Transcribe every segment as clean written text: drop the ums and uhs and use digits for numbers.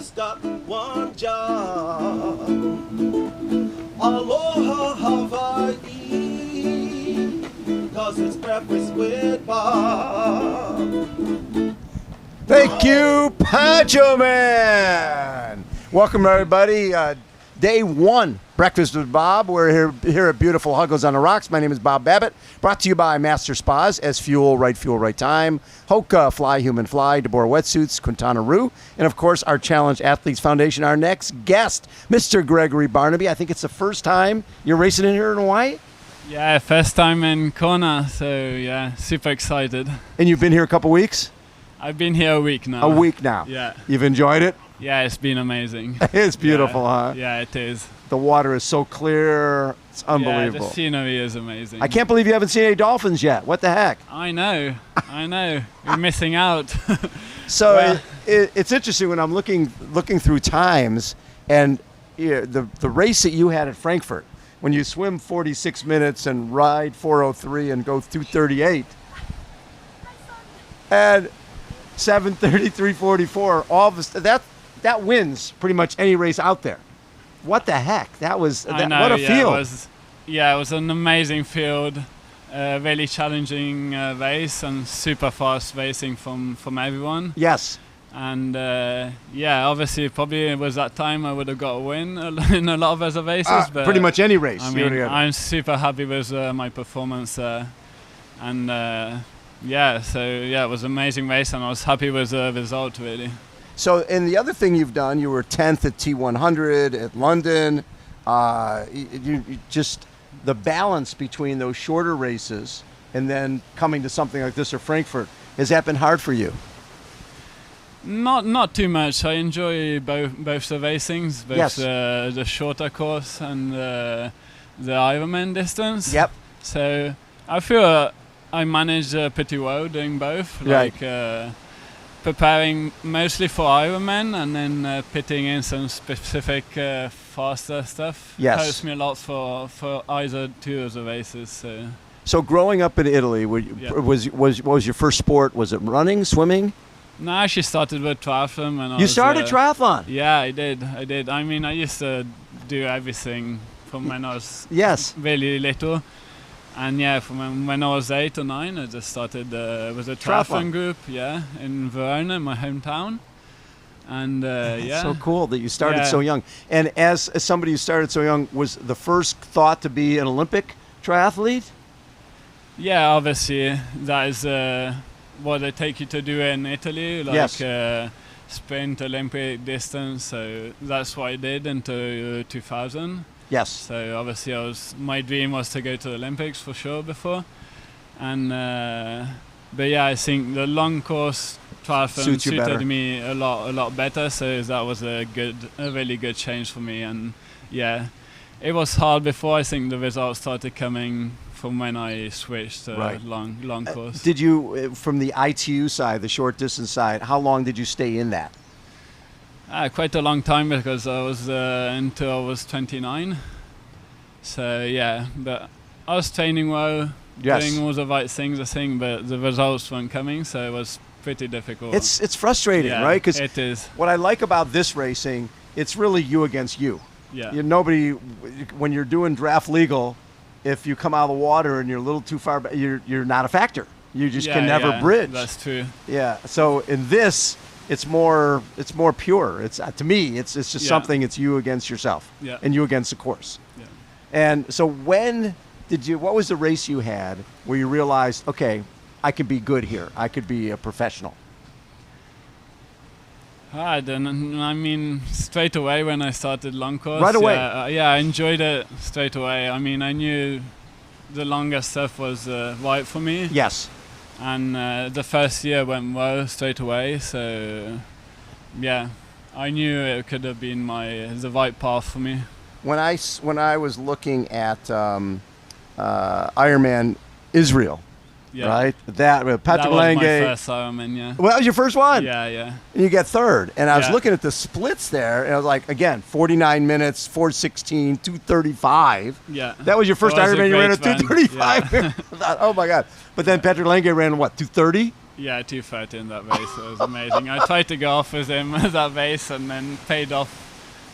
just got one job. Aloha Hawaii, 'cause it's breakfast with Bob. Thank you, Pancho Man. Welcome, everybody. Day one, Breakfast with Bob. We're here at beautiful Huggo's on the Rocks. My name is Bob Babbitt. Brought to you by Master Spas, SFuels, right time. HOKA, Fly Human Fly, Deboer Wetsuits, Quintana, and of course our Challenge Athletes Foundation. Our next guest, Mr. Gregory Barnaby. I think it's the first time you're racing in here in Hawaii. Yeah, first time in Kona, so yeah, super excited. And you've been here a couple weeks? I've been here a week now. A week now. Yeah. You've enjoyed it? Yeah, it's been amazing. It's beautiful, huh? Yeah, it is. The water is so clear. It's unbelievable. Yeah, the scenery is amazing. I can't believe you haven't seen any dolphins yet. What the heck? I know. We're missing out. So Well- it's interesting when I'm looking through times, and the race that you had at Frankfurt, when you swim 46 minutes and ride 4:03 and go through 38, and 7:30, 3:44, all of that wins pretty much any race out there. What the heck? That was I know, what a yeah, field. It was an amazing field. Really challenging race and super fast racing from everyone. Yes. And obviously probably it was that time I would have got a win in a lot of other races. But pretty much any race. I mean, I'm super happy with my performance and it was an amazing race, and I was happy with the result, really. So, and the other thing you've done, you were 10th at T100 at London. You just the balance between those shorter races and then coming to something like this or Frankfurt, has that been hard for you? Not too much. I enjoy both the racings, both Yes. the shorter course and the Ironman distance. Yep. So I feel I managed pretty well doing both. Right. Like preparing mostly for Ironman and then pitting in some specific faster stuff. Yes. Helps me a lot for either two of the races. So growing up in Italy, was your first sport? Was it running, swimming? No, I actually started with triathlon when I was... You started triathlon? Yeah, I did. I mean, I used to do everything from when I was really little. And yeah, from when I was 8 or 9, I just started with a triathlon group, in Verona, my hometown. And That's so cool that you started so young. And as somebody who started so young, was the first thought to be an Olympic triathlete? Yeah, obviously, that is what they take you to do in Italy, like sprint Olympic distance. So that's what I did until 2000. Yes. So obviously, my dream was to go to the Olympics for sure before, and but yeah, I think the long course triathlon suited me a lot better. So that was a really good change for me, and yeah, it was hard before. I think the results started coming from when I switched to long course. Did you, from the ITU side, the short distance side, how long did you stay in that? Quite a long time, because I was until I was 29. So yeah, but I was training well, doing all the right things, I think, but the results weren't coming, so it was pretty difficult. It's frustrating, right? Because it is. What I like about this racing, it's really you against you. Yeah. Nobody, when you're doing draft legal, if you come out of the water and you're a little too far back, you're not a factor. You just can never bridge. That's true. Yeah. So in this, it's more pure. It's to me, it's just something. It's you against yourself, and you against the course. Yeah. And so what was the race you had where you realized, okay, I could be good here. I could be a professional? I mean, straight away when I started long course. Right away. I enjoyed it straight away. I mean, I knew the longer stuff was right for me. Yes. And the first year went well straight away. So, yeah, I knew it could have been the right path for me. When I was looking at Ironman Israel, right? Patrick Lange. That was my first Ironman, yeah. Well, that was your first one? Yeah. And you get third. And I was looking at the splits there, and I was like, again, 49 minutes, 4:16, 2:35. Yeah. That was your first Ironman. You ran at 2:35. Oh, my God. But then Patrick Lange ran, what, 2:30? Yeah, 2:30 in that race. It was amazing. I tried to go off with him that race and then paid off.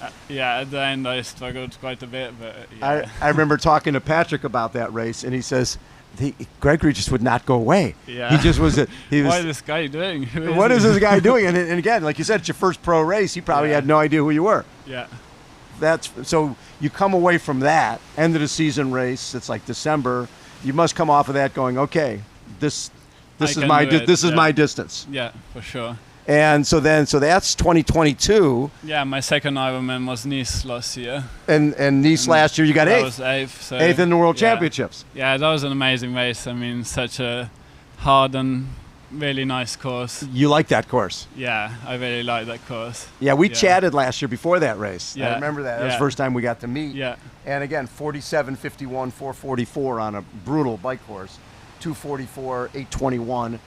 At the end I struggled quite a bit, but yeah. I remember talking to Patrick about that race, and he says Gregory just would not go away. Yeah. He just was. What is this guy doing? What is this guy doing? And again, like you said, it's your first pro race. He probably had no idea who you were. Yeah. So you come away from that end of the season race. It's like December. You must come off of that going, okay, this is my distance. Yeah, for sure. And so that's 2022. Yeah, my second Ironman was Nice last year. And Nice last year you got eighth. I was eighth. So eighth in the World Championships. Yeah, that was an amazing race. I mean, such a hard and really nice course. You like that course? Yeah, I really like that course. Yeah, we chatted last year before that race. Yeah. I remember that. That was the first time we got to meet. Yeah. And again, 47:51, 4:44 on a brutal bike course. 2:44, 8:21.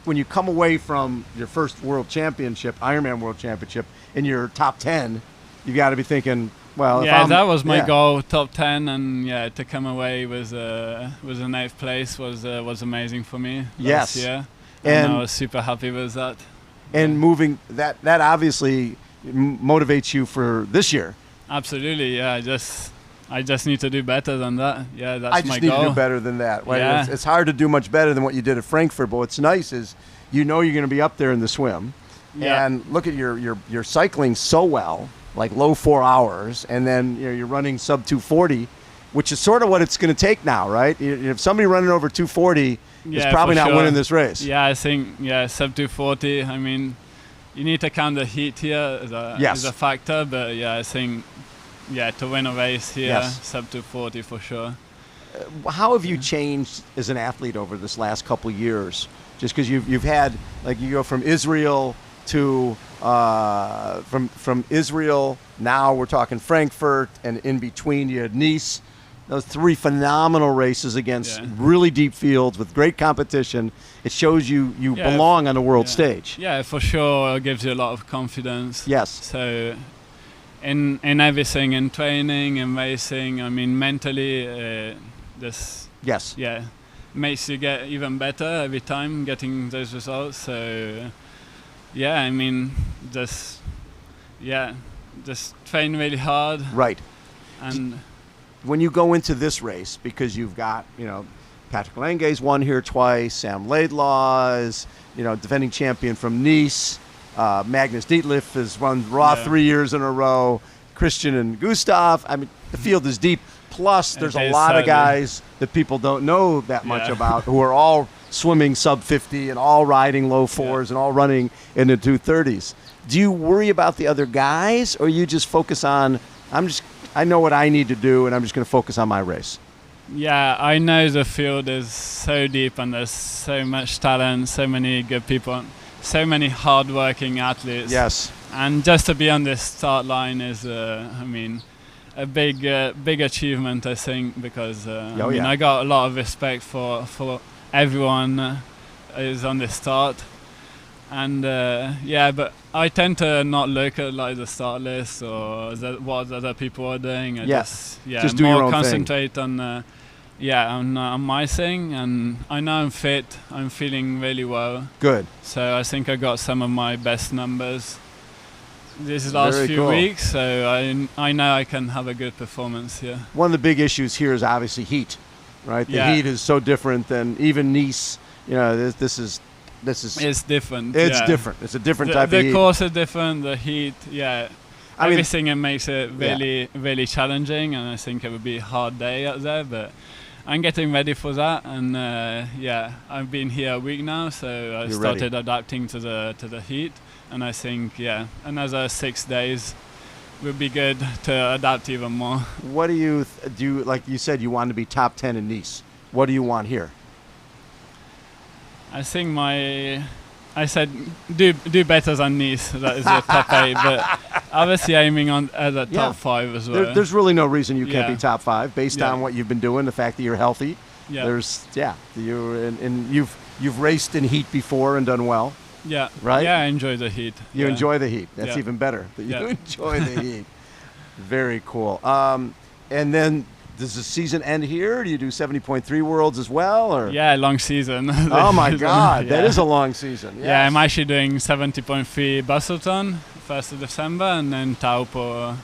When you come away from your first World Championship, Ironman World Championship, in your top 10, you got to be thinking, well, that was my goal, top 10, and to come away with an eighth place was amazing for me last year, and I was super happy with that. And moving that obviously motivates you for this year. Absolutely, yeah. I just need to do better than that. Yeah, that's my goal. I just need to do better than that. Well, yeah. It's hard to do much better than what you did at Frankfurt, but what's nice is you're going to be up there in the swim. Yeah. And look at you're cycling so well, like low 4 hours, and then you're running sub 240, which is sort of what it's going to take now, right? If somebody running over 240 is probably not winning this race. Yeah, I think sub 240. I mean, you need to count the heat here as a factor, but I think. Yeah, to win a race here, sub 240 for sure. How have you changed as an athlete over this last couple of years? Just because you've had, like, you go from Israel to from Israel. Now we're talking Frankfurt, and in between you had Nice. Those three phenomenal races against really deep fields with great competition. It shows you belong on the world stage. Yeah, for sure. It gives you a lot of confidence. Yes. So. In everything, in training and racing, I mean, mentally, makes you get even better every time getting those results. So, I mean, just train really hard. Right. And when you go into this race, because you've got, Patrick Lange's won here twice, Sam Laidlaw is, defending champion from Nice. Magnus Dietlif has run Raw 3 years in a row. Christian and Gustav. I mean, the field is deep. Plus, there's a lot of guys that people don't know that much about who are all swimming sub 50 and all riding low fours and all running in the 230s. Do you worry about the other guys, or you just focus on, I know what I need to do, and I'm just going to focus on my race? Yeah, I know the field is so deep and there's so much talent, so many good people. So many hard-working athletes. Yes. And just to be on this start line is, a big achievement, I think, because I got a lot of respect for everyone is on the start. And but I tend to not look at like the start list or what other people are doing. I just do more your own concentrate thing. on my thing, and I know I'm fit. I'm feeling really well. Good. So I think I got some of my best numbers these last few weeks. So I know I can have a good performance here. One of the big issues here is obviously heat, right? The heat is so different than even Nice. This is. It's different. It's different. It's a different type of heat. The course is different. The heat, everything it makes it really, really challenging. And I think it would be a hard day out there, but I'm getting ready for that. And I've been here a week now, so I started adapting to the heat. And I think another 6 days would be good to adapt even more. What do you do? Like you said, you want to be top 10 in Nice. What do you want here? I think I said do better than Nice. That is the top 8, but obviously aiming at the top 5 as well. There's really no reason you can't be top 5 based on what you've been doing, the fact that you're healthy. Yeah. You've raced in heat before and done well. Yeah. Right? Yeah, I enjoy the heat. You enjoy the heat. That's even better. That you enjoy the heat. Very cool. And then does the season end here? Do you do 70.3 Worlds as well? Or? Yeah, long season. Oh my God, that is a long season. Yes. Yeah, I'm actually doing 70.3 Busselton 1st of December, and then Taupo,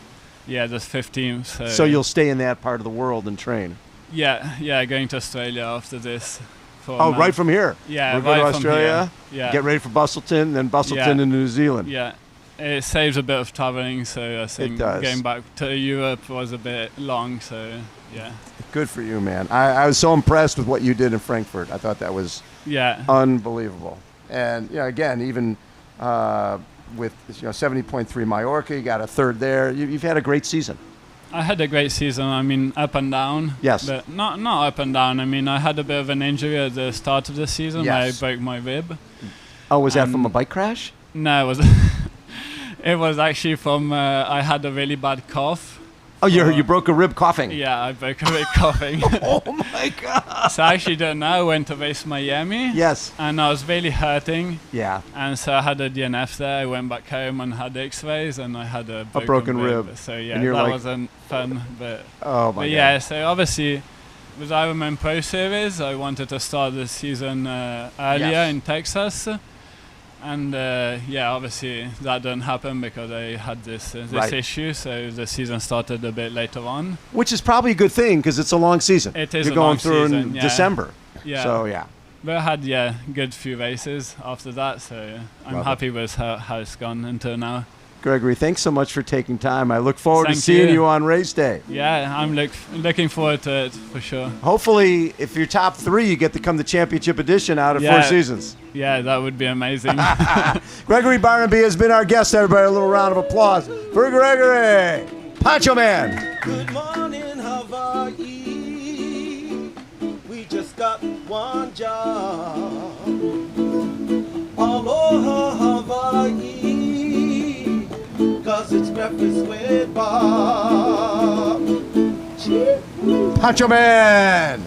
just 15th. So you'll stay in that part of the world and train. Yeah, going to Australia after this. Right from here. Yeah, we're going to right Australia. From here. Yeah. Get ready for Busselton, then Busselton into New Zealand. Yeah. It saves a bit of traveling, so I think going back to Europe was a bit long, so yeah. Good for you, man. I was so impressed with what you did in Frankfurt. I thought that was unbelievable. And again, even with 70.3 Mallorca, you got a third there. You've had a great season. I had a great season. I mean, up and down. Yes. But not up and down. I mean, I had a bit of an injury at the start of the season. Yes. I broke my rib. Oh, was that from a bike crash? No, it was. It was actually from I had a really bad cough. Oh, you broke a rib coughing? Yeah, I broke a rib coughing. Oh my God! So I actually don't know. I went to race Miami. Yes. And I was really hurting. Yeah. And so I had a DNF there. I went back home and had X-rays, and I had a broken rib. So that wasn't fun. But God. Yeah, so obviously with Ironman Pro Series, I wanted to start the season earlier in Texas. And obviously that didn't happen because I had this issue, so the season started a bit later on. Which is probably a good thing because it's a long season. It is. You're going through in December. Yeah. So yeah. But I had good few races after that, so I'm happy with how it's gone until now. Gregory, thanks so much for taking time. I look forward to seeing you on race day. Yeah, I'm looking forward to it for sure. Hopefully, if you're top 3, you get to come the championship edition out of 4 seasons. Yeah, that would be amazing. Gregory Barnaby has been our guest, everybody. A little round of applause for Gregory. Poncho Man. Good morning, Hawaii. We just got one job. Aloha, Hawaii. 'Cause it's breakfast with Bob. Poncho Man.